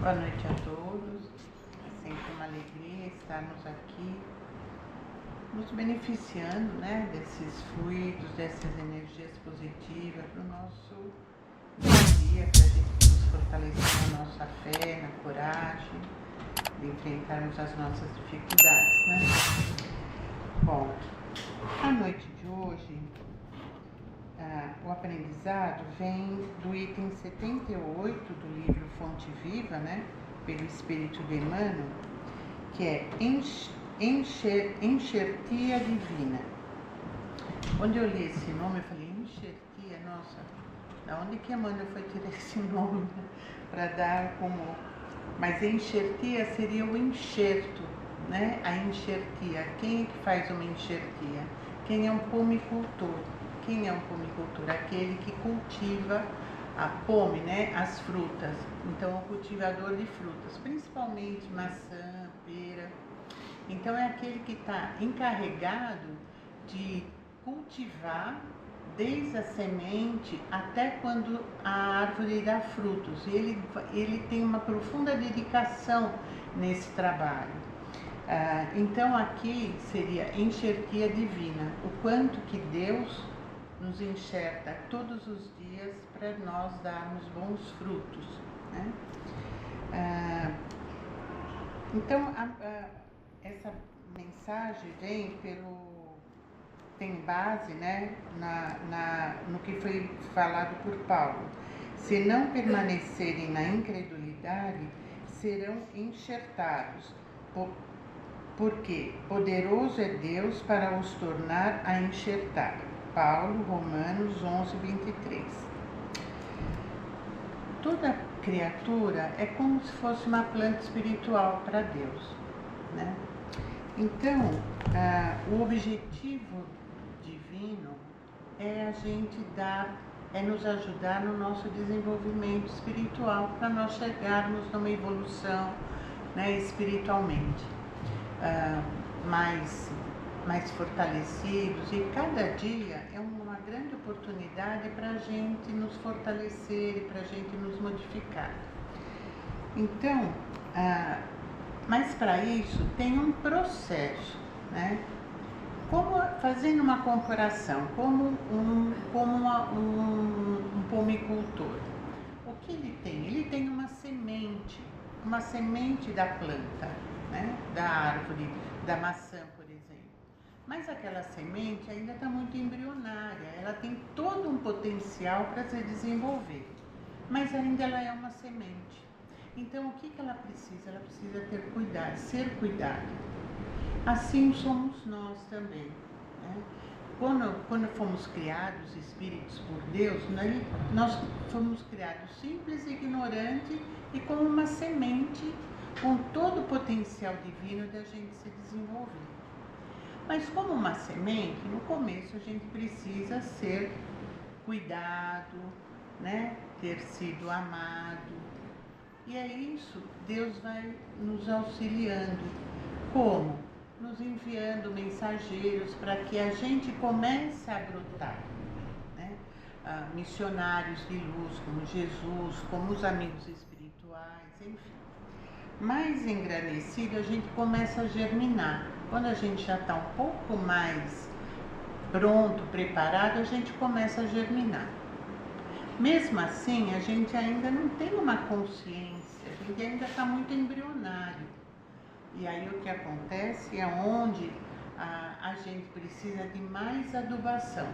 Boa noite a todos. É sempre uma alegria estarmos aqui, nos beneficiando, desses fluidos, dessas energias positivas para o nosso dia, para a gente nos fortalecer na nossa fé, na coragem de enfrentarmos as nossas dificuldades, Bom, a noite de hoje, o aprendizado vem do item 78 do livro Fonte Viva, pelo Espírito de Emmanuel, que é Enxertia Divina. Quando eu li esse nome, eu falei, enxertia, nossa, da onde que Emmanuel foi tirar esse nome para dar como... Mas enxertia seria o enxerto, a enxertia. Quem é que faz uma enxertia? Quem é um pomicultor? Quem é um pomicultor? Aquele que cultiva a pome, as frutas. Então, o cultivador de frutas, principalmente maçã, pera. Então, é aquele que está encarregado de cultivar desde a semente até quando a árvore dá frutos. Ele tem uma profunda dedicação nesse trabalho. Então, aqui seria enxertia divina, o quanto que Deus nos enxerta todos os dias para nós darmos bons frutos. Então, essa mensagem tem base no que foi falado por Paulo. Se não permanecerem na incredulidade, serão enxertados, porque poderoso é Deus para os tornar a enxertar. Paulo, Romanos 11, 23. Toda criatura é como se fosse uma planta espiritual para Deus, Então, o objetivo divino é nos ajudar no nosso desenvolvimento espiritual, para nós chegarmos numa evolução, espiritualmente, mais fortalecidos, e cada dia é uma grande oportunidade para a gente nos fortalecer e para a gente nos modificar. Então, mas para isso tem um processo, fazendo uma comparação, como um pomicultor. O que ele tem? Ele tem uma semente da planta, da árvore, da maçã, por exemplo. Mas aquela semente ainda está muito embrionária, ela tem todo um potencial para se desenvolver, mas ainda ela é uma semente. Então, o que ela precisa? Ela precisa ter cuidado, ser cuidada. Assim somos nós também. Quando fomos criados espíritos por Deus, nós fomos criados simples, ignorantes e como uma semente com todo o potencial divino da gente se desenvolver. Mas como uma semente, no começo a gente precisa ser cuidado, ter sido amado. E é isso, Deus vai nos auxiliando. Como? Nos enviando mensageiros para que a gente comece a brotar. Missionários de luz, como Jesus, como os amigos espirituais, enfim. Mais engrandecido, a gente começa a germinar. Quando a gente já está um pouco mais pronto, preparado, a gente começa a germinar. Mesmo assim, a gente ainda não tem uma consciência, a gente ainda está muito embrionário. E aí o que acontece é onde a gente precisa de mais adubação.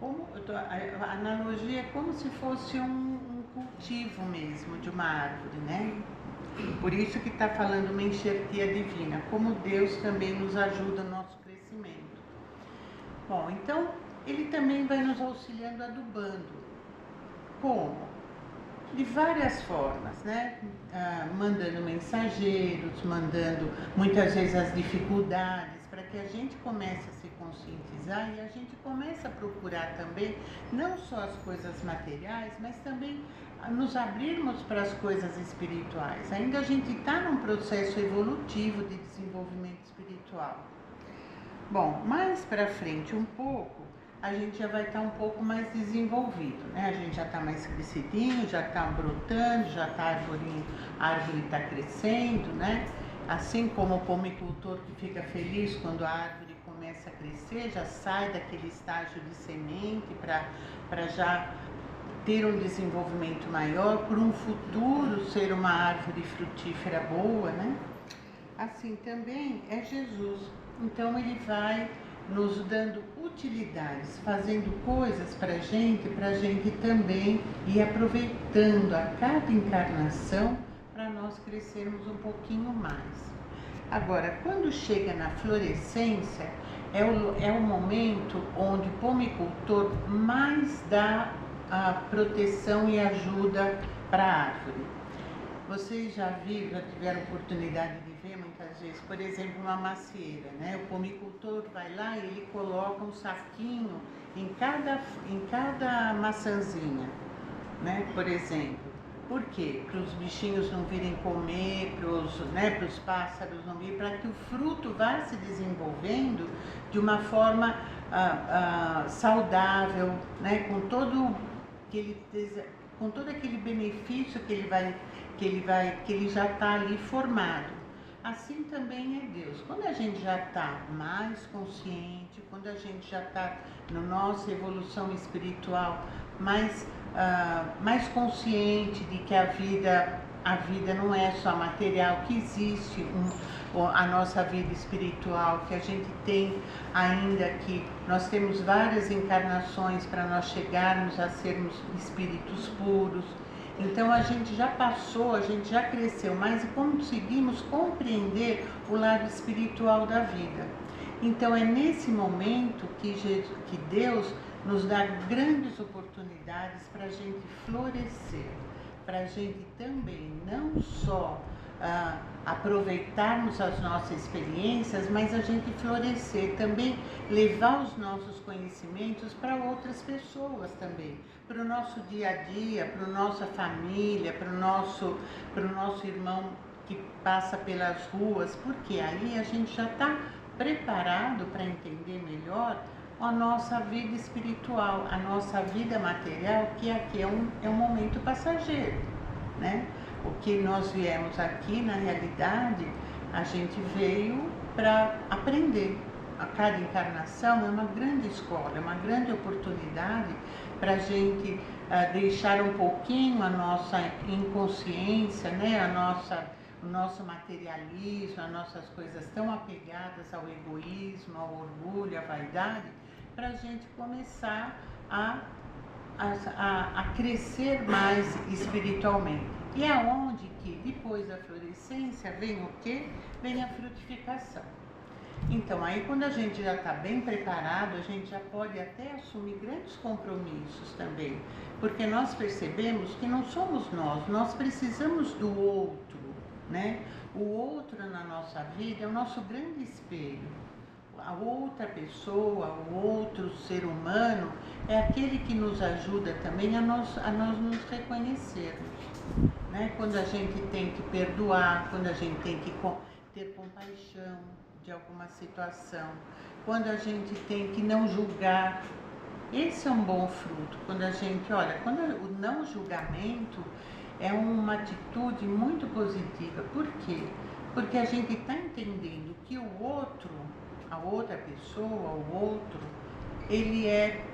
A analogia é como se fosse um cultivo mesmo de uma árvore, Por isso que está falando uma enxertia divina, como Deus também nos ajuda no nosso crescimento. Bom, então ele também vai nos auxiliando adubando. Como? De várias formas, mandando mensageiros, mandando muitas vezes as dificuldades, para que a gente comece a se conscientizar e a gente comece a procurar também, não só as coisas materiais, mas também nos abrirmos para as coisas espirituais. Ainda a gente está num processo evolutivo de desenvolvimento espiritual. Bom, mais para frente um pouco, a gente já vai estar um pouco mais desenvolvido, né? A gente já está mais crescidinho, já está brotando, já está a árvore está crescendo, né? Assim como o pomicultor que fica feliz quando a árvore começa a crescer, já sai daquele estágio de semente para já ter um desenvolvimento maior, para um futuro ser uma árvore frutífera boa, né? Assim também é Jesus. Então ele vai nos dando utilidades, fazendo coisas para a gente também ir aproveitando a cada encarnação para nós crescermos um pouquinho mais. Agora, quando chega na florescência, é o momento onde o pomicultor mais dá a proteção e ajuda para a árvore. Vocês já tiveram oportunidade de ver muitas vezes, por exemplo, uma macieira, né? O pomicultor vai lá e ele coloca um saquinho em cada maçãzinha, né? Por exemplo. Por quê? Para os bichinhos não virem comer, para os pássaros não virem, para que o fruto vá se desenvolvendo de uma forma saudável, né? Com todo aquele benefício que ele já está ali formado. Assim também é Deus. Quando a gente já está mais consciente, quando a gente já está na nossa evolução espiritual mais consciente de que a vida não é só material, que existe a nossa vida espiritual, que a gente tem ainda que nós temos várias encarnações para nós chegarmos a sermos espíritos puros. Então a gente já passou, a gente já cresceu mais e conseguimos compreender o lado espiritual da vida. Então é nesse momento que Deus nos dá grandes oportunidades para a gente florescer, para a gente também não só aproveitarmos as nossas experiências, mas a gente florescer, também levar os nossos conhecimentos para outras pessoas também, para o nosso dia a dia, para a nossa família, para o nosso irmão que passa pelas ruas, porque aí a gente já está preparado para entender melhor a nossa vida espiritual, a nossa vida material, que aqui é um momento passageiro, né? O que nós viemos aqui, na realidade, a gente veio para aprender. A cada encarnação é uma grande escola, é uma grande oportunidade para a gente deixar um pouquinho a nossa inconsciência, né? O nosso materialismo, as nossas coisas tão apegadas ao egoísmo, ao orgulho, à vaidade, para a gente começar a crescer mais espiritualmente. E é onde que depois da florescência vem o quê? Vem a frutificação. Então aí quando a gente já está bem preparado, a gente já pode até assumir grandes compromissos também, porque nós percebemos que não somos nós precisamos do outro, né? O outro na nossa vida é o nosso grande espelho. A outra pessoa, o outro ser humano é aquele que nos ajuda também a nós nos reconhecermos, né? Quando a gente tem que perdoar, quando a gente tem que ter compaixão de alguma situação, quando a gente tem que não julgar, esse é um bom fruto. Quando o não julgamento é uma atitude muito positiva. Por quê? Porque a gente está entendendo que o outro, a outra pessoa, o outro, ele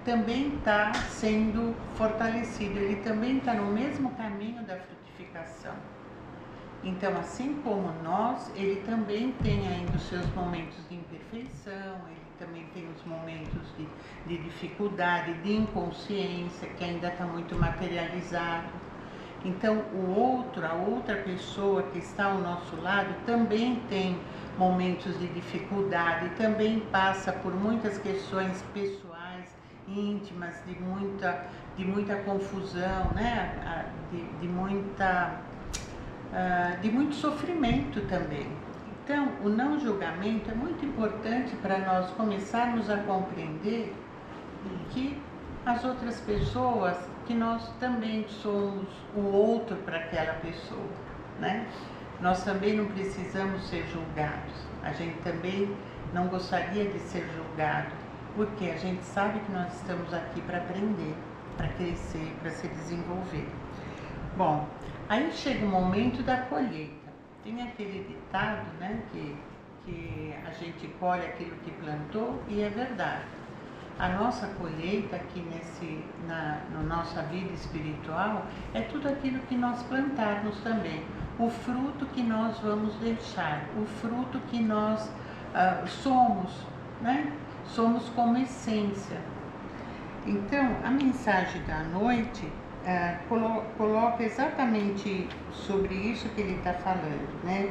também está sendo fortalecido, ele também está no mesmo caminho da frutificação. Então, assim como nós, ele também tem ainda os seus momentos de imperfeição, ele também tem os momentos de dificuldade, de inconsciência, que ainda está muito materializado. Então, a outra pessoa que está ao nosso lado também tem momentos de dificuldade, também passa por muitas questões pessoais, íntimas, de muita confusão, né? De muito sofrimento também. Então, o não julgamento é muito importante para nós começarmos a compreender que as outras pessoas, que nós também somos o outro para aquela pessoa, né? Nós também não precisamos ser julgados, a gente também não gostaria de ser julgado, porque a gente sabe que nós estamos aqui para aprender, para crescer, para se desenvolver. Bom, aí chega o momento da colheita. Tem aquele ditado, né, que a gente colhe aquilo que plantou, e é verdade. A nossa colheita aqui na nossa vida espiritual é tudo aquilo que nós plantarmos também. O fruto que nós vamos deixar, o fruto que nós somos, né? Somos como essência. Então, a mensagem da noite coloca exatamente sobre isso que ele está falando, né?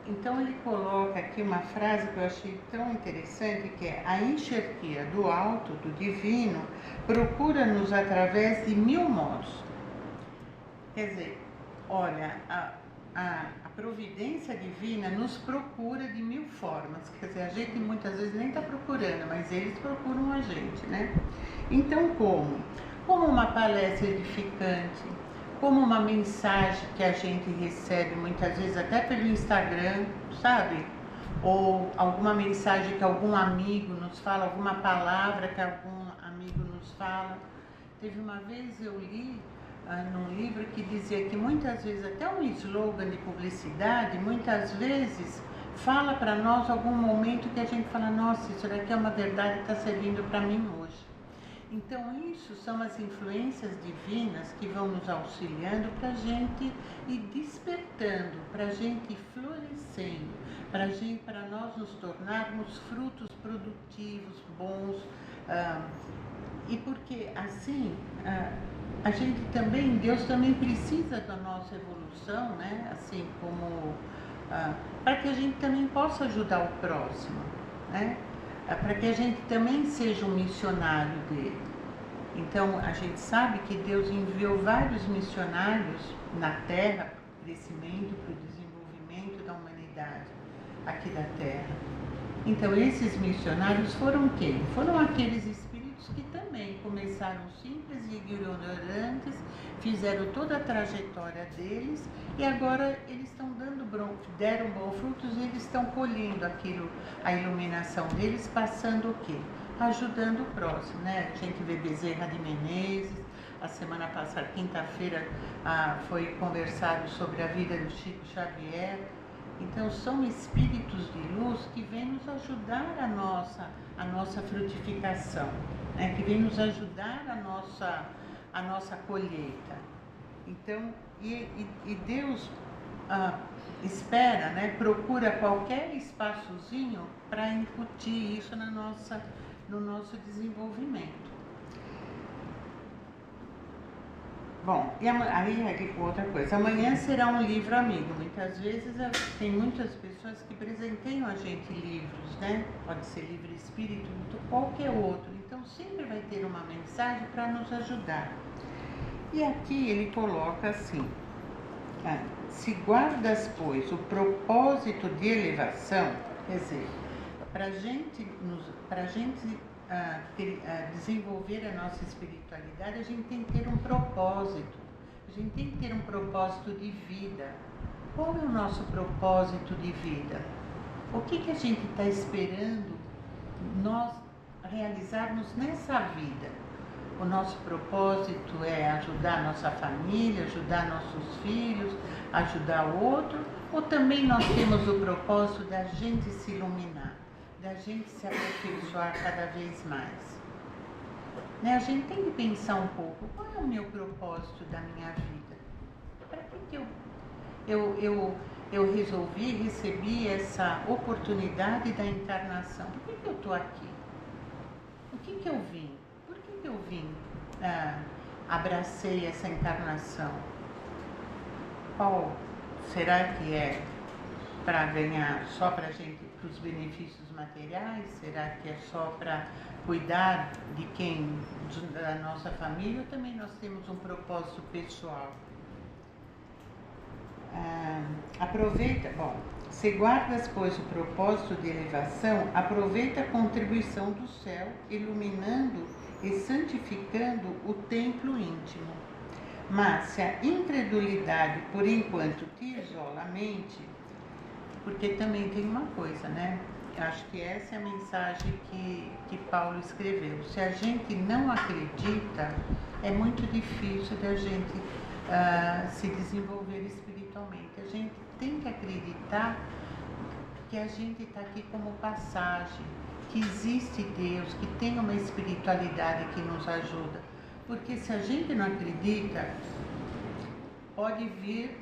Então ele coloca aqui uma frase que eu achei tão interessante, que é: a enxertia do alto, do divino, procura-nos através de 1000 modos. Quer dizer, olha, a providência divina nos procura de 1000 formas. Quer dizer, a gente muitas vezes nem está procurando, mas eles procuram a gente, né? Então, como? Como uma palestra edificante, como uma mensagem que a gente recebe muitas vezes até pelo Instagram, sabe? Ou alguma mensagem que algum amigo nos fala, alguma palavra que algum amigo nos fala. Teve uma vez eu li num livro que dizia que muitas vezes até um slogan de publicidade, muitas vezes fala para nós algum momento que a gente fala: nossa, isso daqui é uma verdade que está servindo para mim hoje. Então isso são as influências divinas que vão nos auxiliando para a gente ir despertando, para a gente ir florescendo, para nós nos tornarmos frutos produtivos, bons, e porque assim a gente também, Deus também precisa da nossa evolução, né? Assim como para que a gente também possa ajudar o próximo, né? Para que a gente também seja um missionário dele. Então a gente sabe que Deus enviou vários missionários na Terra para o crescimento, para o desenvolvimento da humanidade aqui da Terra. Então esses missionários foram quem? Foram aqueles espíritos que também começaram simples e ignorantes, fizeram toda a trajetória deles e agora eles estão deram bons frutos e eles estão colhendo aquilo, a iluminação deles, passando o quê? Ajudando o próximo, né? A gente vê Bezerra de Menezes, a semana passada, quinta-feira, foi conversado sobre a vida do Chico Xavier. Então são espíritos de luz que vêm nos ajudar a nossa frutificação, né? Que vêm nos ajudar a nossa colheita. Então, e Deus espera, né? Procura qualquer espaçozinho para incutir isso no nosso desenvolvimento. Bom, e aí outra coisa, amanhã será um livro amigo. Muitas vezes tem muitas pessoas que presenteiam a gente livros, né? Pode ser livro espírito, qualquer outro. Então sempre vai ter uma mensagem para nos ajudar. E aqui ele coloca assim: se guardas, pois, o propósito de elevação, quer dizer, para a gente desenvolver a nossa espiritualidade, a gente tem que ter um propósito, a gente tem que ter um propósito de vida. Qual é o nosso propósito de vida? O que a gente está esperando nós realizarmos nessa vida? O nosso propósito é ajudar nossa família, ajudar nossos filhos, ajudar o outro, ou também nós temos o propósito da gente se iluminar, da gente se aperfeiçoar cada vez mais? Né? A gente tem que pensar um pouco: qual é o meu propósito da minha vida? Para que eu recebi essa oportunidade da encarnação? Por que eu estou aqui? O que eu vim? Por que eu vim? Abracei essa encarnação? Qual será que é? Para ganhar só para a gente, para os benefícios materiais? Será que é só para cuidar de quem, da nossa família? Ou também nós temos um propósito pessoal? Aproveita, bom, se guardas, pois, o propósito de elevação, aproveita a contribuição do céu, iluminando e santificando o templo íntimo. Mas se a incredulidade, por enquanto, te isola a mente, porque também tem uma coisa, né? acho que essa é a mensagem que Paulo escreveu. Se a gente não acredita, é muito difícil da gente se desenvolver espiritualmente. A gente tem que acreditar que a gente está aqui como passagem, que existe Deus, que tem uma espiritualidade que nos ajuda. Porque se a gente não acredita, pode vir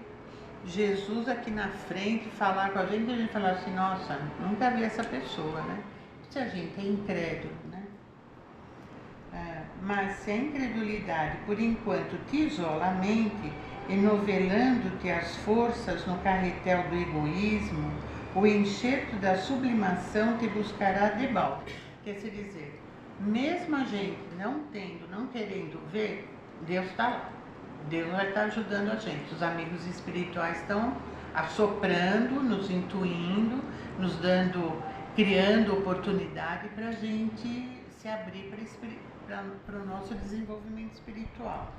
Jesus aqui na frente falar com a gente falar assim, nossa, nunca vi essa pessoa, né? Se a gente é incrédulo, né? Mas se a incredulidade, por enquanto, te isola a mente, enovelando-te as forças no carretel do egoísmo, o enxerto da sublimação te buscará debalde. Quer dizer, mesmo a gente não tendo, não querendo ver, Deus está lá. Deus vai estar ajudando a gente. Os amigos espirituais estão assoprando, nos intuindo, nos dando, criando oportunidade para a gente se abrir para o nosso desenvolvimento espiritual.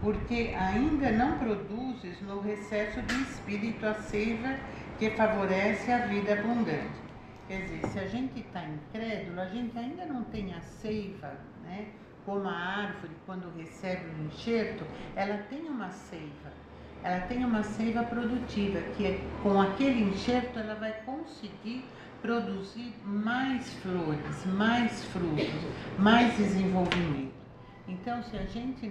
Porque ainda não produzes no recesso do espírito a seiva que favorece a vida abundante. Quer dizer, se a gente está incrédulo, a gente ainda não tem a seiva, né? Como a árvore, quando recebe o enxerto, ela tem uma seiva. Ela tem uma seiva produtiva, que com aquele enxerto ela vai conseguir produzir mais flores, mais frutos, mais desenvolvimento. Então, se a gente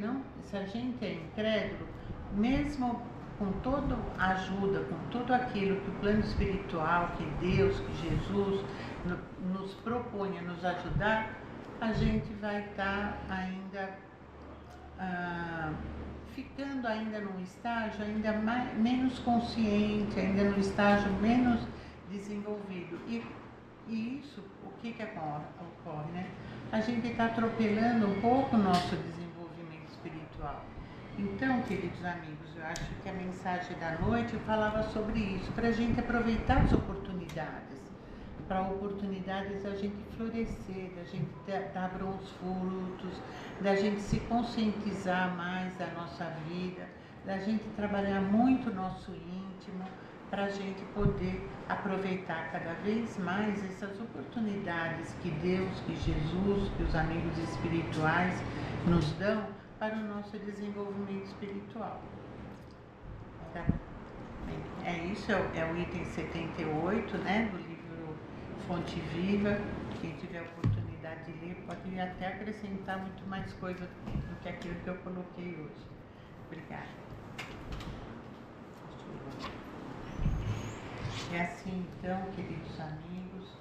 é incrédulo, mesmo com toda a ajuda, com tudo aquilo que o plano espiritual, que Deus, que Jesus nos propõe a nos ajudar, a gente vai estar ainda ficando ainda num estágio ainda menos consciente, ainda num estágio menos desenvolvido. E isso, o que ocorre, né? A gente está atropelando um pouco o nosso desenvolvimento espiritual. Então, queridos amigos, eu acho que a mensagem da noite eu falava sobre isso, para a gente aproveitar as oportunidades, para oportunidades da gente florescer, da gente dar bons frutos, da gente se conscientizar mais da nossa vida, da gente trabalhar muito o nosso íntimo, para a gente poder aproveitar cada vez mais essas oportunidades que Deus, que Jesus, que os amigos espirituais nos dão para o nosso desenvolvimento espiritual. Tá? É isso, é o item 78, né, do livro Fonte Viva. Quem tiver oportunidade de ler pode até acrescentar muito mais coisa do que aquilo que eu coloquei hoje. Obrigada. E assim, então, queridos amigos,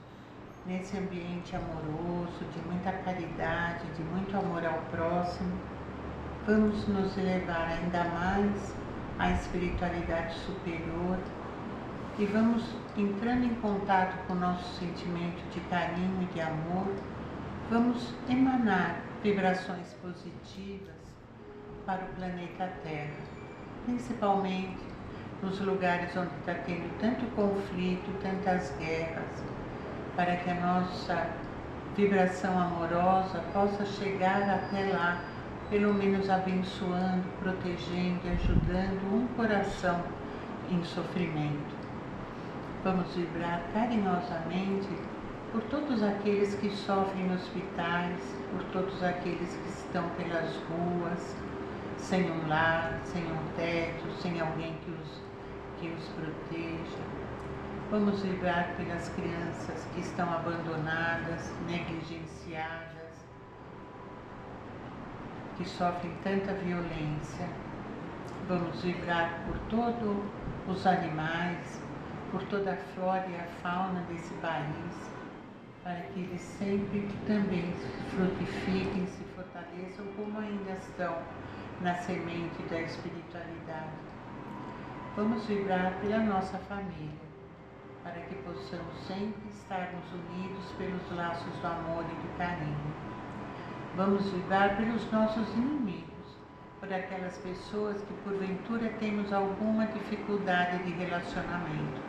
nesse ambiente amoroso, de muita caridade, de muito amor ao próximo, vamos nos elevar ainda mais à espiritualidade superior e vamos entrando em contato com o nosso sentimento de carinho e de amor, vamos emanar vibrações positivas para o planeta Terra, principalmente nos lugares onde está tendo tanto conflito, tantas guerras, para que a nossa vibração amorosa possa chegar até lá, pelo menos abençoando, protegendo e ajudando um coração em sofrimento. Vamos vibrar carinhosamente por todos aqueles que sofrem em hospitais, por todos aqueles que estão pelas ruas, sem um lar, sem um teto, sem alguém que os proteja. Vamos vibrar pelas crianças que estão abandonadas, negligenciadas, que sofrem tanta violência. Vamos vibrar por todos os animais, por toda a flora e a fauna desse país, para que eles sempre também frutifiquem, se fortaleçam como ainda estão na semente da espiritualidade. Vamos vibrar pela nossa família, para que possamos sempre estarmos unidos pelos laços do amor e do carinho. Vamos vibrar pelos nossos inimigos, por aquelas pessoas que porventura temos alguma dificuldade de relacionamento,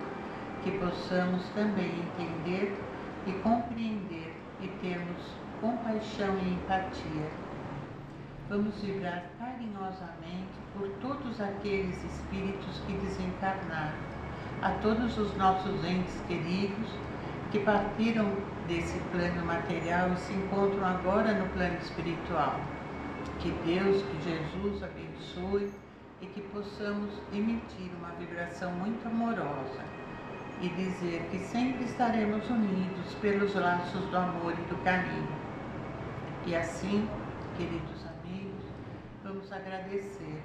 que possamos também entender e compreender e termos compaixão e empatia. Vamos vibrar carinhosamente por todos aqueles espíritos que desencarnaram, a todos os nossos entes queridos que partiram desse plano material e se encontram agora no plano espiritual. Que Deus, que Jesus abençoe e que possamos emitir uma vibração muito amorosa e dizer que sempre estaremos unidos pelos laços do amor e do carinho. E assim, queridos amigos, vamos agradecer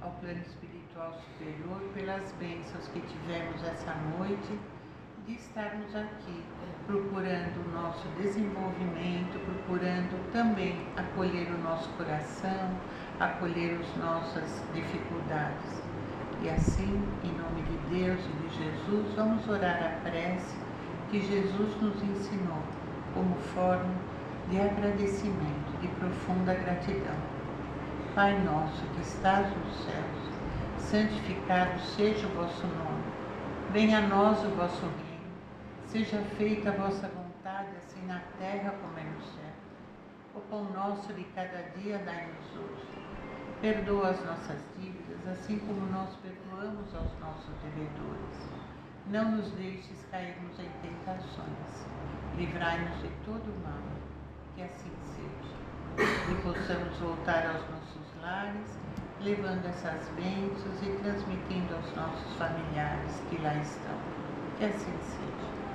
ao plano espiritual superior pelas bênçãos que tivemos essa noite de estarmos aqui procurando o nosso desenvolvimento, procurando também acolher o nosso coração, acolher as nossas dificuldades. E assim, em nome de Deus e de Jesus, vamos orar a prece que Jesus nos ensinou como forma de agradecimento, de profunda gratidão. Pai nosso que estás nos céus, santificado seja o vosso nome. Venha a nós o vosso reino. Seja feita a vossa vontade, assim na terra como é no céu. O pão nosso de cada dia dai-nos hoje. Perdoa as nossas dívidas, assim como nós perdoamos aos nossos devedores. Não nos deixes cairmos em tentações. Livrai-nos de todo o mal. Que assim seja. E possamos voltar aos nossos lares, levando essas bênçãos e transmitindo aos nossos familiares que lá estão. Que assim seja.